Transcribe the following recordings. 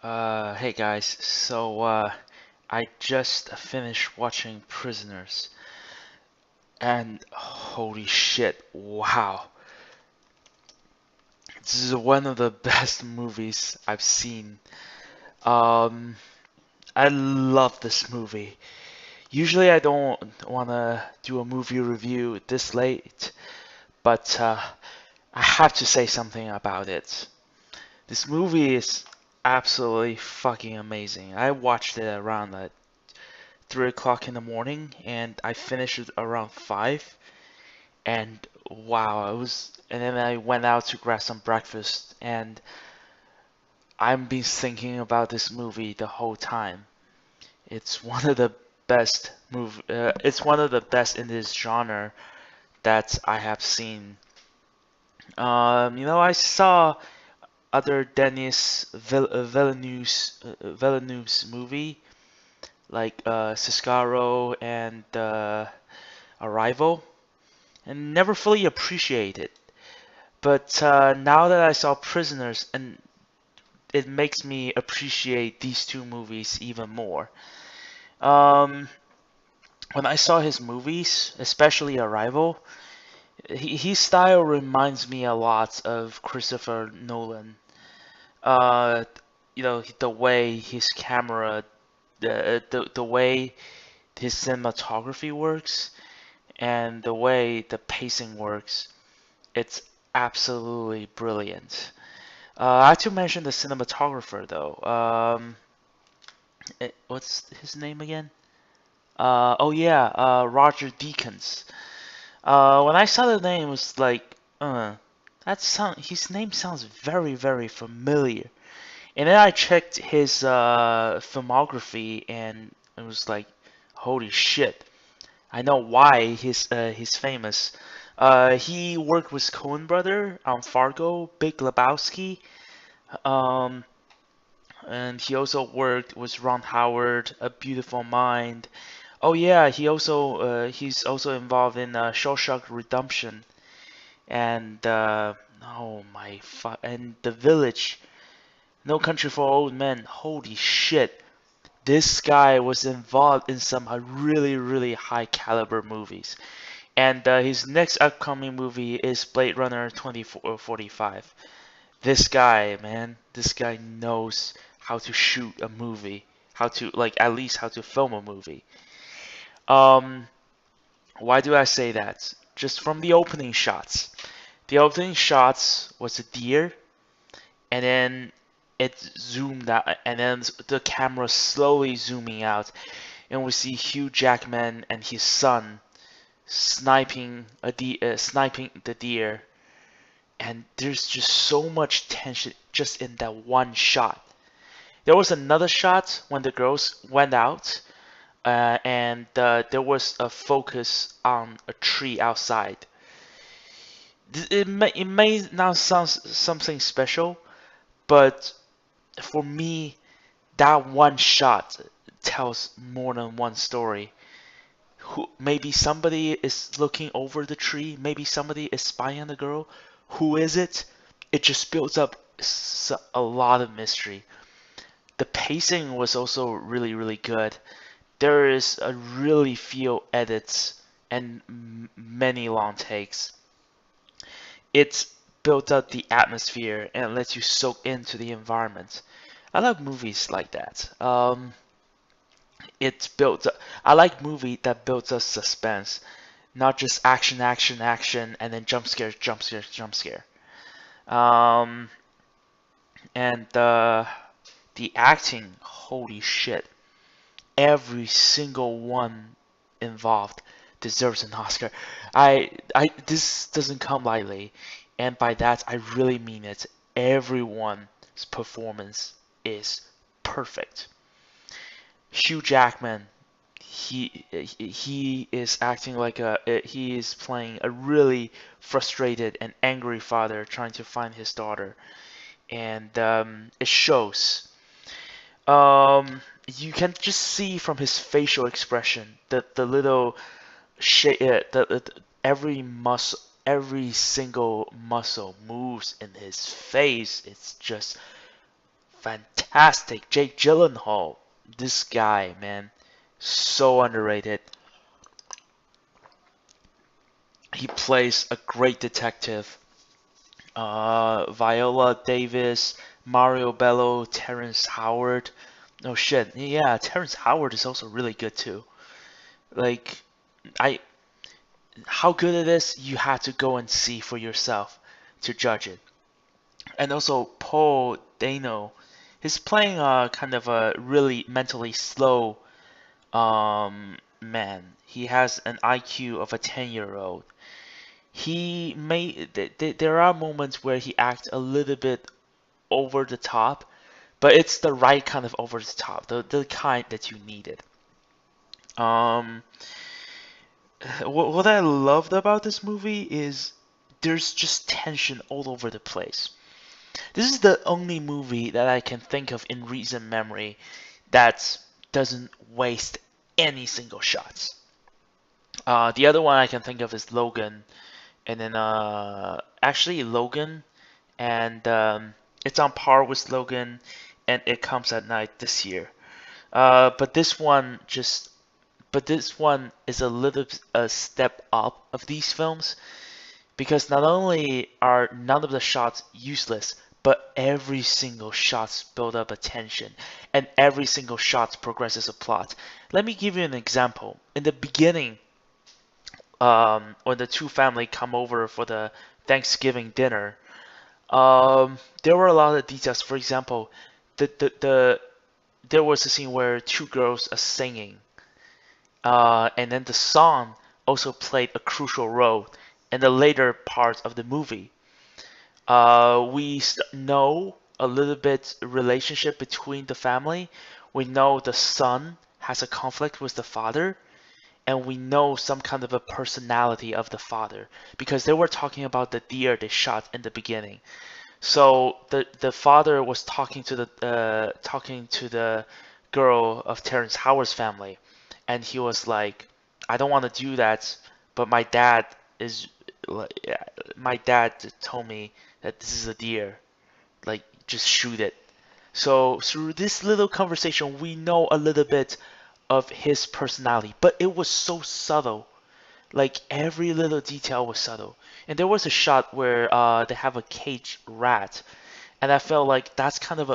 Hey guys, I just finished watching Prisoners, and holy shit, wow. This is one of the best movies I've seen. Um, I love this movie. Usually I don't want to do a movie review this late, but I have to say something about it. This movie is absolutely fucking amazing. I watched it around 3 o'clock in the morning, and I finished it around 5. And wow, and then I went out to grab some breakfast, and I've been thinking about this movie the whole time. It's one of the it's one of the best in this genre that I have seen. I saw other Villeneuve's movie like Ciscaro and Arrival, and never fully appreciate it. But now that I saw Prisoners, and it makes me appreciate these two movies even more. Um, when I saw his movies, especially Arrival, his style reminds me a lot of Christopher Nolan. Uh, the way his camera, the way his cinematography works, and the way the pacing works. It's absolutely brilliant. I have to mention the cinematographer though. What's his name again? Oh yeah, Roger Deakins. When I saw the name, it was like, his name sounds very, very familiar. And then I checked his filmography, and it was like, holy shit! I know why he's famous. He worked with Coen Brother on Fargo, Big Lebowski. Um, and he also worked with Ron Howard, A Beautiful Mind. Oh yeah, he's also involved in Shawshank Redemption and and The Village, No Country for Old Men. Holy shit, this guy was involved in some really really high caliber movies. And his next upcoming movie is Blade Runner 2045. This guy, man, this guy knows how to shoot a movie, how to like at least how to film a movie. Um, why do I say that? Just from the opening shots. The opening shots was a deer, and then it zoomed out, and then the camera slowly zooming out, and we see Hugh Jackman and his son sniping the deer, and there's just so much tension just in that one shot. There was another shot when the girls went out, and there was a focus on a tree outside. It may not sound something special, but for me, that one shot tells more than one story. Maybe somebody is looking over the tree, maybe somebody is spying on the girl. Who is it? It just builds up a lot of mystery. The pacing was also really, really good. There is a really few edits and many long takes. It built up the atmosphere and lets you soak into the environment. I like movies like that. It built. I like movie that builds up suspense, not just action, action, action, and then jump scare, jump scare, jump scare. Um, and the acting, holy shit! Every single one involved deserves an Oscar. This doesn't come lightly, and by that I really mean it. Everyone's performance is perfect. Hugh Jackman, he is acting like he is playing a really frustrated and angry father trying to find his daughter, and it shows. You can just see from his facial expression that the little every single muscle moves in his face. It's just fantastic. Jake Gyllenhaal, this guy, man, so underrated. He plays a great detective. Viola Davis, Mario Bello, Terrence Howard. Oh shit, yeah, Terrence Howard is also really good too. Like, I, how good it is, you have to go and see for yourself to judge it. And also Paul Dano, he's playing a kind of a really mentally slow man. He has an IQ of a 10-year-old. He may there are moments where he acts a little bit over the top, but it's the right kind of over the top, the kind that you needed. Um, what I loved about this movie is there's just tension all over the place. This is the only movie that I can think of in recent memory that doesn't waste any single shots. The other one I can think of is Logan, and then actually Logan, and it's on par with Logan, and It Comes at Night this year. But this one just, but this one is a little a step up of these films because not only are none of the shots useless, but every single shot builds up a tension, and every single shot progresses a plot. Let me give you an example. In the beginning, when the two family come over for the Thanksgiving dinner, there were a lot of details. For example, there was a scene where two girls are singing, and then the song also played a crucial role in the later parts of the movie. We know a little bit relationship between the family. We know the son has a conflict with the father, and we know some kind of a personality of the father because they were talking about the deer they shot in the beginning. So the father was talking to the girl of Terrence Howard's family, and he was like, "I don't want to do that, but is my dad told me that this is a deer, like just shoot it." So through this little conversation, we know a little bit of his personality, but it was so subtle. Like every little detail was subtle. And there was a shot where they have a caged rat, and I felt like that's kind of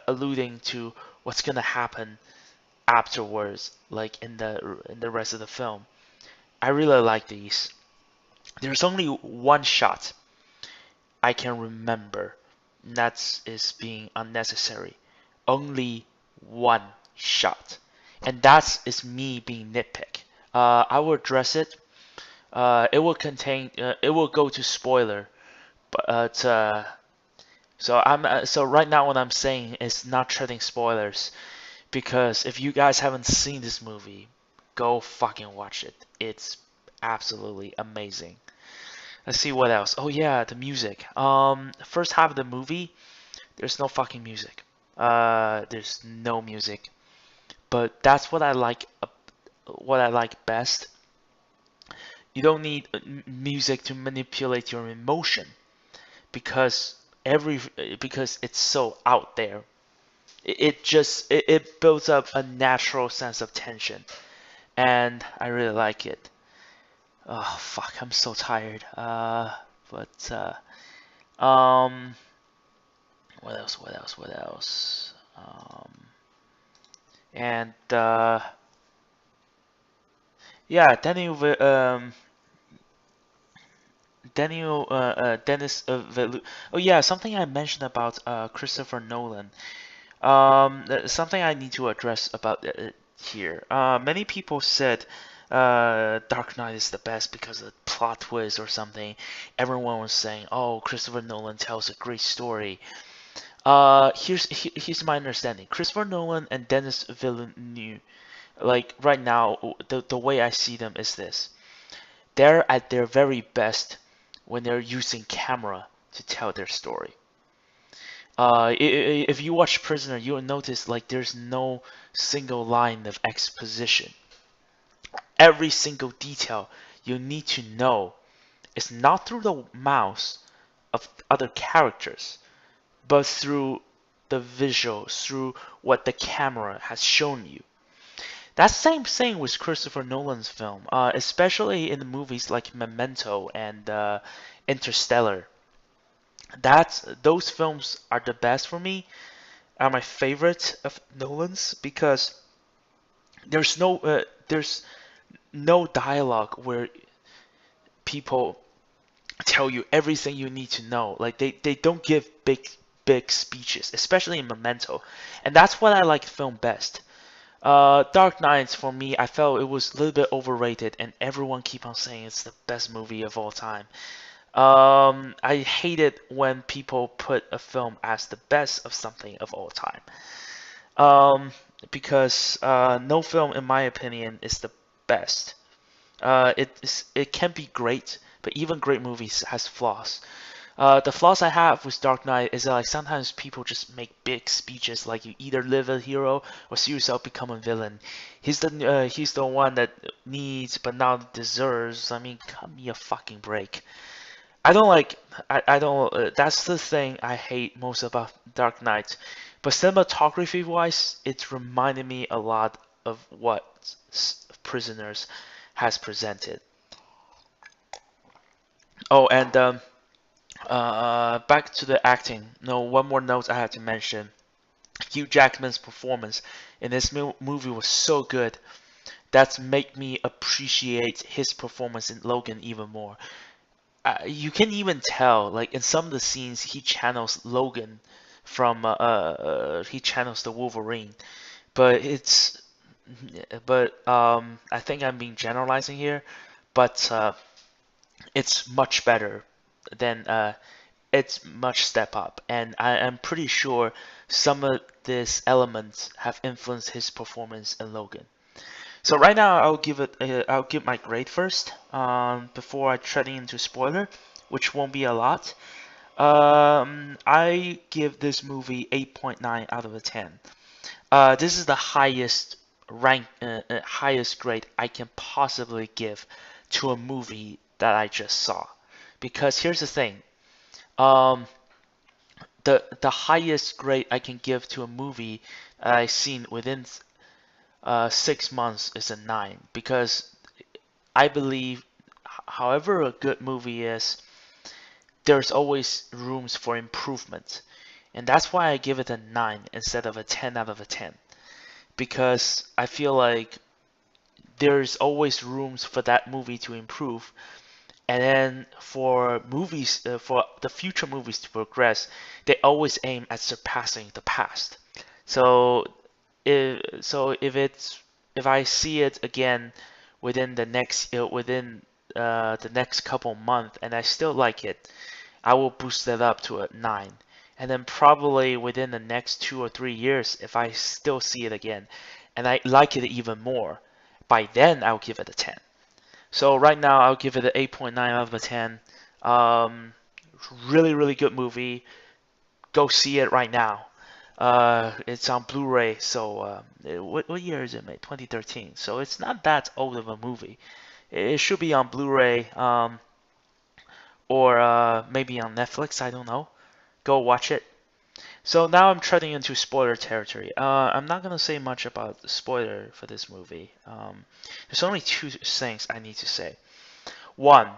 alluding to what's gonna happen afterwards, like in the rest of the film. I really like these. There's only one shot I can remember that is being unnecessary. Only one shot, and that is me being nitpick. I will address it. It will contain. It will go to spoiler, but so right now what I'm saying is not treading spoilers because if you guys haven't seen this movie, go fucking watch it. It's absolutely amazing. Let's see what else. Oh yeah, the music. First half of the movie, there's no fucking music. There's no music. But that's what I like. What I like best. You don't need music to manipulate your emotion because every because it's so out there. It builds up a natural sense of tension, and I really like it. Oh fuck, I'm so tired. But what else? What else? What else? And yeah, Dennis Oh yeah, something I mentioned about Christopher Nolan. Something I need to address about here. Many people said Dark Knight is the best because of the plot twist or something. Everyone was saying, "Oh, Christopher Nolan tells a great story." Here's my understanding. Christopher Nolan and Denis Villeneuve, like right now, the way I see them is this: they're at their very best when they're using camera to tell their story. If you watch Prisoner, you'll notice like there's no single line of exposition. Every single detail you need to know is not through the mouths of other characters, but through the visuals, through what the camera has shown you. That same thing with Christopher Nolan's film, especially in the movies like Memento and Interstellar. Those films are the best for me, are my favorite of Nolan's because there's no dialogue where people tell you everything you need to know. Like they don't give big speeches, especially in Memento, and that's what I like film best. Dark Knight for me, I felt it was a little bit overrated, and everyone keep on saying it's the best movie of all time. I hate it when people put a film as the best of something of all time. Um, because no film, in my opinion, is the best. It can be great, but even great movies has flaws. The flaws I have with Dark Knight is that like sometimes people just make big speeches like you either live a hero or see yourself become a villain. He's the one that needs but not deserves. I mean, cut me a fucking break. I don't like I don't that's the thing I hate most about Dark Knight. But cinematography wise, it reminded me a lot of what Prisoners has presented. Oh, and back to the acting. No, one more note I have to mention. Hugh Jackman's performance in this movie was so good. That's made me appreciate his performance in Logan even more. You can even tell, like in some of the scenes, he channels Logan from he channels the Wolverine. But I think I'm being generalizing here. But it's much better than it's much step up, and I'm pretty sure some of these elements have influenced his performance in Logan. So right now I'll give my grade first, before I tread into spoiler, which won't be a lot. I give this movie 8.9 out of a 10. This is the highest grade I can possibly give to a movie that I just saw. Because here's the thing, um, the highest grade I can give to a movie I've seen within 6 months is a 9. Because I believe, however a good movie is, there's always rooms for improvement. And that's why I give it a 9 instead of a 10 out of a 10. Because I feel like there's always rooms for that movie to improve. And then for movies, for the future movies to progress, they always aim at surpassing the past. So if I see it again within the next couple months and I still like it, I will boost it up to a 9. And then probably within the next 2 or 3 years, if I still see it again and I like it even more, by then I'll give it a 10. So right now I'll give it an 8.9 out of a 10. Um, really, really good movie. Go see it right now. It's on Blu-ray. So what year is it made? 2013. So it's not that old of a movie. It should be on Blu-ray, or maybe on Netflix. I don't know. Go watch it. So now I'm treading into spoiler territory. I'm not gonna say much about the spoiler for this movie. There's only two things I need to say. One,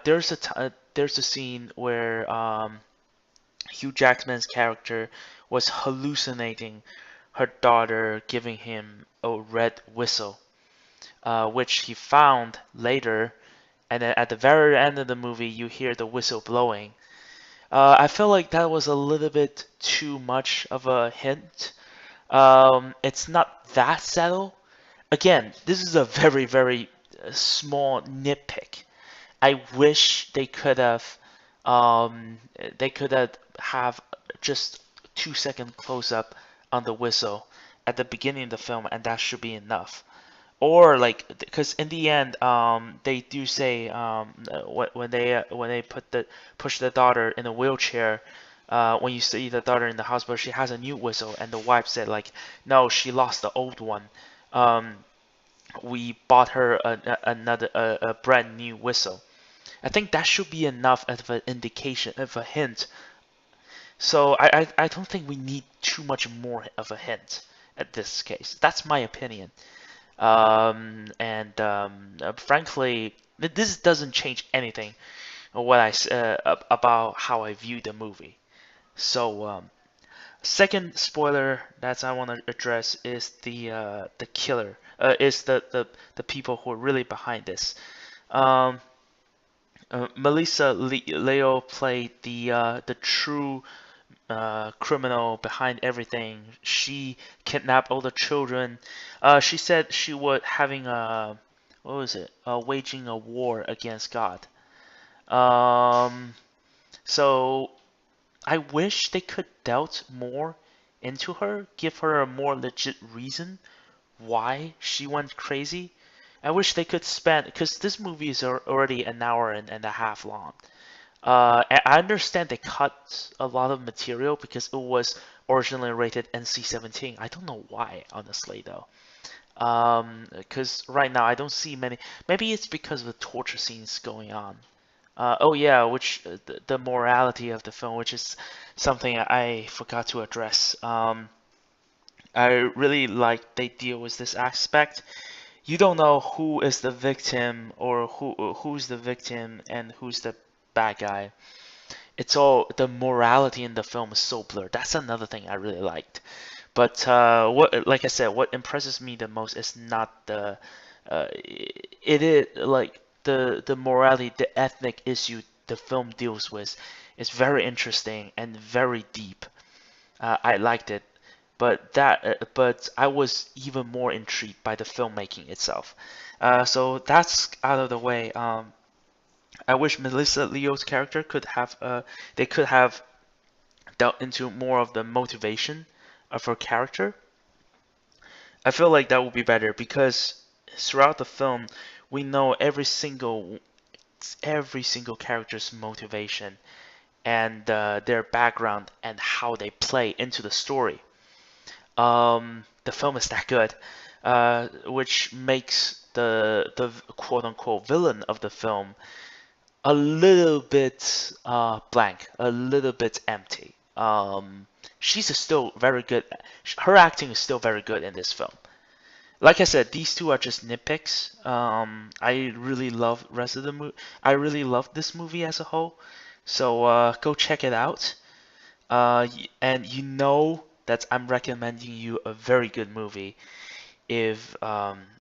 there's a scene where Hugh Jackman's character was hallucinating her daughter giving him a red whistle, which he found later, and then at the very end of the movie, you hear the whistle blowing. I feel like that was a little bit too much of a hint. It's not that subtle. Again, this is a very, very small nitpick. I wish um, they could have just 2 second close up on the whistle at the beginning of the film, and that should be enough. Or like, because in the end, they do say, when they push the daughter in a wheelchair, when you see the daughter in the hospital, she has a new whistle, and the wife said like, no, she lost the old one. Um, we bought her another a brand new whistle. I think that should be enough of an indication, of a hint So I don't think we need too much more of a hint at this case. That's my opinion. Frankly, this doesn't change anything what about how I view the movie. So second spoiler that I want to address is the killer. Is the people who are really behind this. Um, Melissa Leo played the true criminal behind everything. She kidnapped all the children. She said she was having a what was it? Waging a war against God. Um, so I wish they could delve more into her, give her a more legit reason why she went crazy. I wish they could spend because this movie is already an hour and a half long. I understand they cut a lot of material because it was originally rated NC-17. I don't know why, honestly, though. Because right now I don't see many. Maybe it's because of the torture scenes going on. Oh yeah, which the morality of the film, which is something I forgot to address. I really like they deal with this aspect. You don't know who is the victim or who's the victim and who's the bad guy. It's all the morality in the film is so blurred. That's another thing I really liked. But what, like I said, what impresses me the most is not the, it is like the morality, the ethnic issue the film deals with is very interesting and very deep. I liked it, but I was even more intrigued by the filmmaking itself. So that's out of the way. I wish Melissa Leo's character could have they could have delved into more of the motivation of her character. I feel like that would be better because throughout the film we know every single character's motivation and their background and how they play into the story. The film is that good, which makes the quote unquote villain of the film a little bit blank, a little bit empty. She's still very good. Her acting is still very good in this film. Like I said, these two are just nitpicks. I really love rest of the movie. I really love this movie as a whole. So go check it out. And you know that I'm recommending you a very good movie if